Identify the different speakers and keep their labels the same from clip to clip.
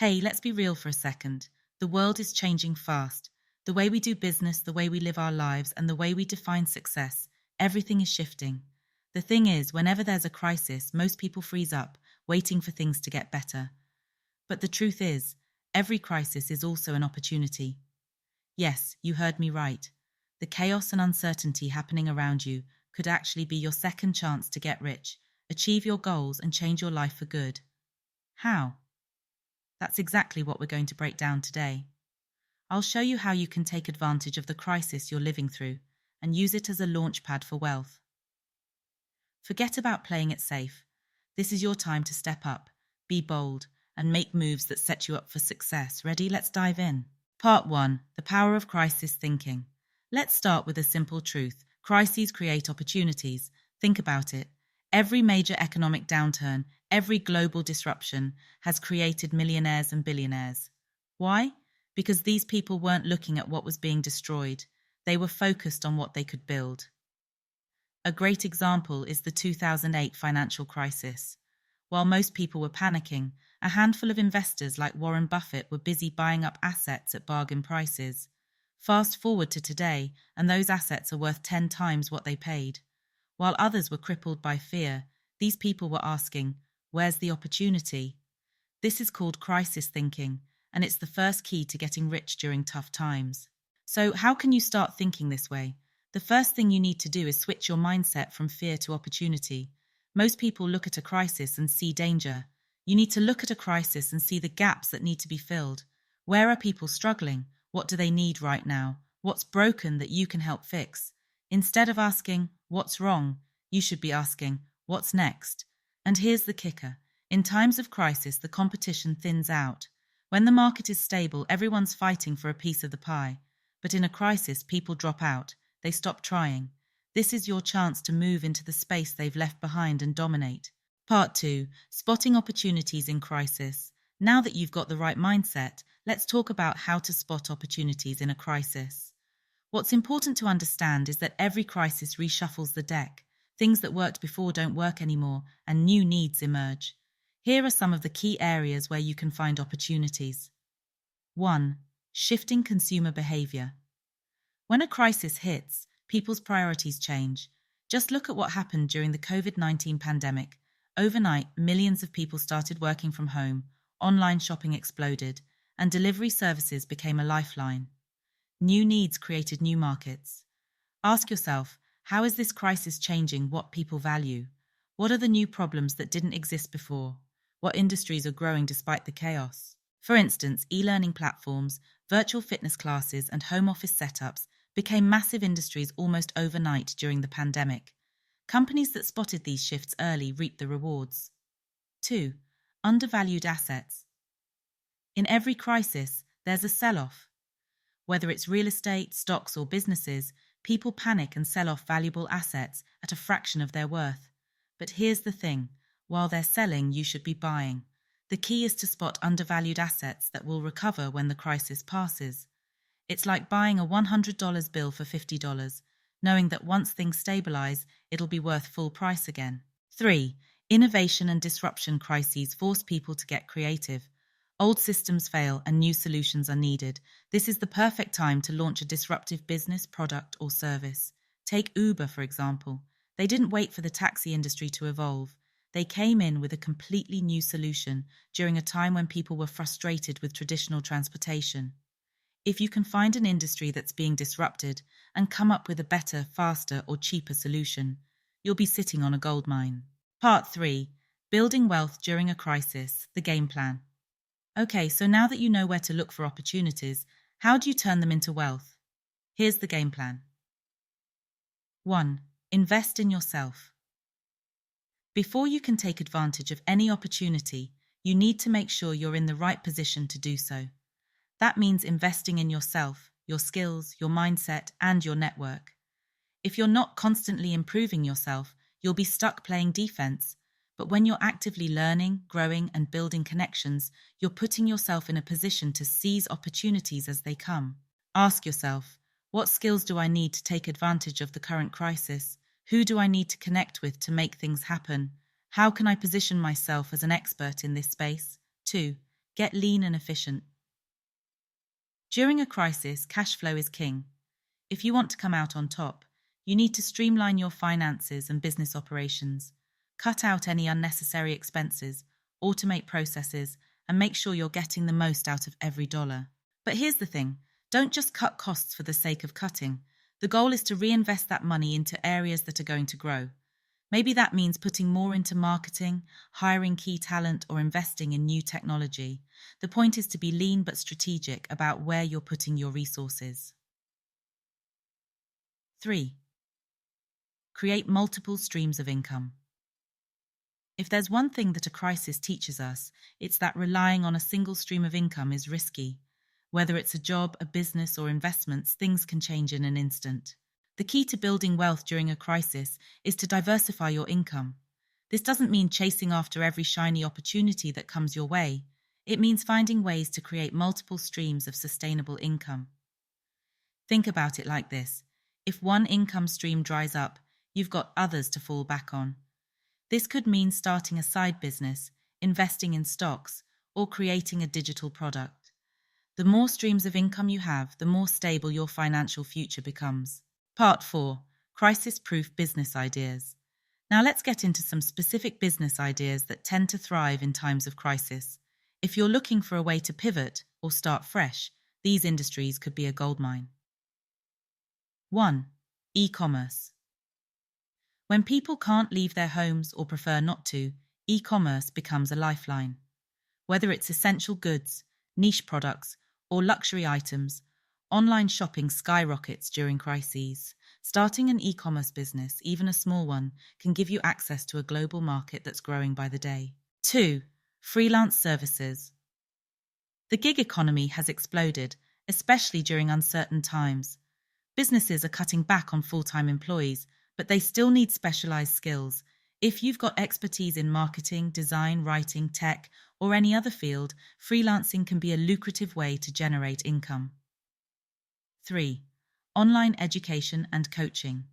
Speaker 1: Hey, let's be real for a second. The world is changing fast. The way we do business, the way we live our lives, and the way we define success, everything is shifting. The thing is, whenever there's a crisis, most people freeze up, waiting for things to get better. But the truth is, every crisis is also an opportunity. Yes, you heard me right. The chaos and uncertainty happening around you could actually be your second chance to get rich, achieve your goals, and change your life for good. How? That's exactly what we're going to break down today. I'll show you how you can take advantage of the crisis you're living through and use it as a launchpad for wealth. Forget about playing it safe. This is your time to step up, be bold, and make moves that set you up for success. Ready? Let's dive in. Part 1. The power of crisis thinking. Let's start with a simple truth. Crises create opportunities. Think about it. Every major economic downturn, every global disruption has created millionaires and billionaires. Why? Because these people weren't looking at what was being destroyed. They were focused on what they could build. A great example is the 2008 financial crisis. While most people were panicking, a handful of investors like Warren Buffett were busy buying up assets at bargain prices. Fast forward to today, and those assets are worth 10 times what they paid. While others were crippled by fear, these people were asking, where's the opportunity? This is called crisis thinking, and it's the first key to getting rich during tough times. So, how can you start thinking this way? The first thing you need to do is switch your mindset from fear to opportunity. Most people look at a crisis and see danger. You need to look at a crisis and see the gaps that need to be filled. Where are people struggling? What do they need right now? What's broken that you can help fix? Instead of asking, what's wrong? You should be asking, what's next? And here's the kicker. In times of crisis, the competition thins out. When the market is stable, everyone's fighting for a piece of the pie. But in a crisis, people drop out. They stop trying. This is your chance to move into the space they've left behind and dominate. Part 2. Spotting opportunities in crisis. Now that you've got the right mindset, let's talk about how to spot opportunities in a crisis. What's important to understand is that every crisis reshuffles the deck. Things that worked before don't work anymore, and new needs emerge. Here are some of the key areas where you can find opportunities. 1. Shifting consumer behavior. When a crisis hits, people's priorities change. Just look at what happened during the COVID-19 pandemic. Overnight, millions of people started working from home, online shopping exploded, and delivery services became a lifeline. New needs created new markets. Ask yourself, how is this crisis changing what people value? What are the new problems that didn't exist before? What industries are growing despite the chaos? For instance, e-learning platforms, virtual fitness classes, and home office setups became massive industries almost overnight during the pandemic. Companies that spotted these shifts early reaped the rewards. 2. Undervalued assets. In every crisis, there's a sell-off. Whether it's real estate, stocks, or businesses, people panic and sell off valuable assets at a fraction of their worth. But here's the thing, while they're selling, you should be buying. The key is to spot undervalued assets that will recover when the crisis passes. It's like buying a $100 bill for $50, knowing that once things stabilize, it'll be worth full price again. 3. Innovation and disruption crises force people to get creative. Old systems fail and new solutions are needed. This is the perfect time to launch a disruptive business, product, or service. Take Uber, for example. They didn't wait for the taxi industry to evolve. They came in with a completely new solution during a time when people were frustrated with traditional transportation. If you can find an industry that's being disrupted and come up with a better, faster, or cheaper solution, you'll be sitting on a goldmine. Part 3. Building wealth during a crisis, the game plan. Okay, so now that you know where to look for opportunities, how do you turn them into wealth? Here's the game plan. 1. Invest in yourself. Before you can take advantage of any opportunity, you need to make sure you're in the right position to do so. That means investing in yourself, your skills, your mindset, and your network. If you're not constantly improving yourself, you'll be stuck playing defense. But when you're actively learning, growing, and building connections, you're putting yourself in a position to seize opportunities as they come. Ask yourself, what skills do I need to take advantage of the current crisis? Who do I need to connect with to make things happen? How can I position myself as an expert in this space? 2. Get lean and efficient. During a crisis, cash flow is king. If you want to come out on top, you need to streamline your finances and business operations. Cut out any unnecessary expenses, automate processes, and make sure you're getting the most out of every dollar. But here's the thing, don't just cut costs for the sake of cutting. The goal is to reinvest that money into areas that are going to grow. Maybe that means putting more into marketing, hiring key talent, or investing in new technology. The point is to be lean but strategic about where you're putting your resources. 3. Create multiple streams of income. If there's one thing that a crisis teaches us, it's that relying on a single stream of income is risky. Whether it's a job, a business, or investments, things can change in an instant. The key to building wealth during a crisis is to diversify your income. This doesn't mean chasing after every shiny opportunity that comes your way. It means finding ways to create multiple streams of sustainable income. Think about it like this. If one income stream dries up, you've got others to fall back on. This could mean starting a side business, investing in stocks, or creating a digital product. The more streams of income you have, the more stable your financial future becomes. Part 4. Crisis-proof business ideas. Now let's get into some specific business ideas that tend to thrive in times of crisis. If you're looking for a way to pivot or start fresh, these industries could be a goldmine. 1. E-commerce. When people can't leave their homes or prefer not to, e-commerce becomes a lifeline. Whether it's essential goods, niche products, or luxury items, online shopping skyrockets during crises. Starting an e-commerce business, even a small one, can give you access to a global market that's growing by the day. 2. Freelance services. The gig economy has exploded, especially during uncertain times. Businesses are cutting back on full-time employees, but they still need specialized skills. If you've got expertise in marketing, design, writing, tech, or any other field, freelancing can be a lucrative way to generate income. 3. Online education and coaching.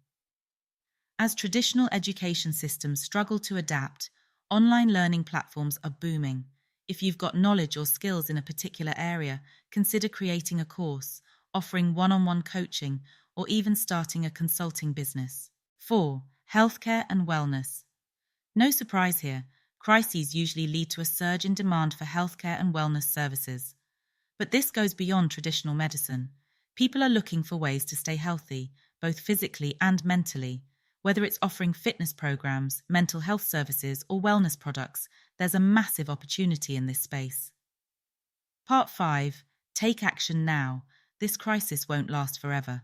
Speaker 1: As traditional education systems struggle to adapt, online learning platforms are booming. If you've got knowledge or skills in a particular area, consider creating a course, offering one-on-one coaching, or even starting a consulting business. 4. Healthcare and wellness. No surprise here, crises usually lead to a surge in demand for healthcare and wellness services. But this goes beyond traditional medicine. People are looking for ways to stay healthy, both physically and mentally. Whether it's offering fitness programs, mental health services, or wellness products, there's a massive opportunity in this space. Part 5. Take action now. This crisis won't last forever.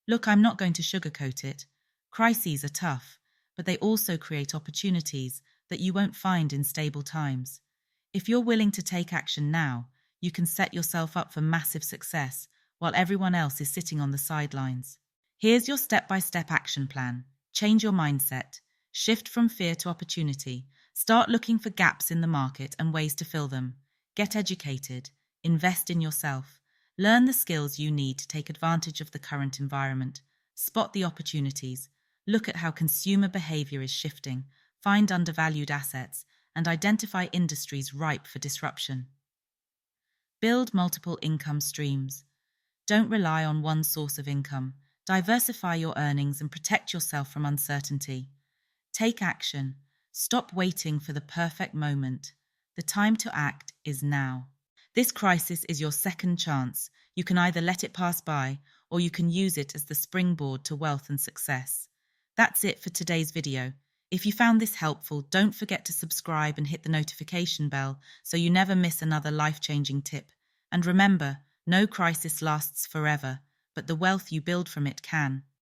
Speaker 1: Look, I'm not going to sugarcoat it. Crises are tough, but they also create opportunities that you won't find in stable times. If you're willing to take action now, you can set yourself up for massive success while everyone else is sitting on the sidelines. Here's your step-by-step action plan. Change your mindset. Shift from fear to opportunity. Start looking for gaps in the market and ways to fill them. Get educated. Invest in yourself. Learn the skills you need to take advantage of the current environment. Spot the opportunities. Look at how consumer behavior is shifting. Find undervalued assets and identify industries ripe for disruption. Build multiple income streams. Don't rely on one source of income. Diversify your earnings and protect yourself from uncertainty. Take action. Stop waiting for the perfect moment. The time to act is now. This crisis is your second chance. You can either let it pass by, or you can use it as the springboard to wealth and success. That's it for today's video. If you found this helpful, don't forget to subscribe and hit the notification bell so you never miss another life-changing tip. And remember, no crisis lasts forever, but the wealth you build from it can.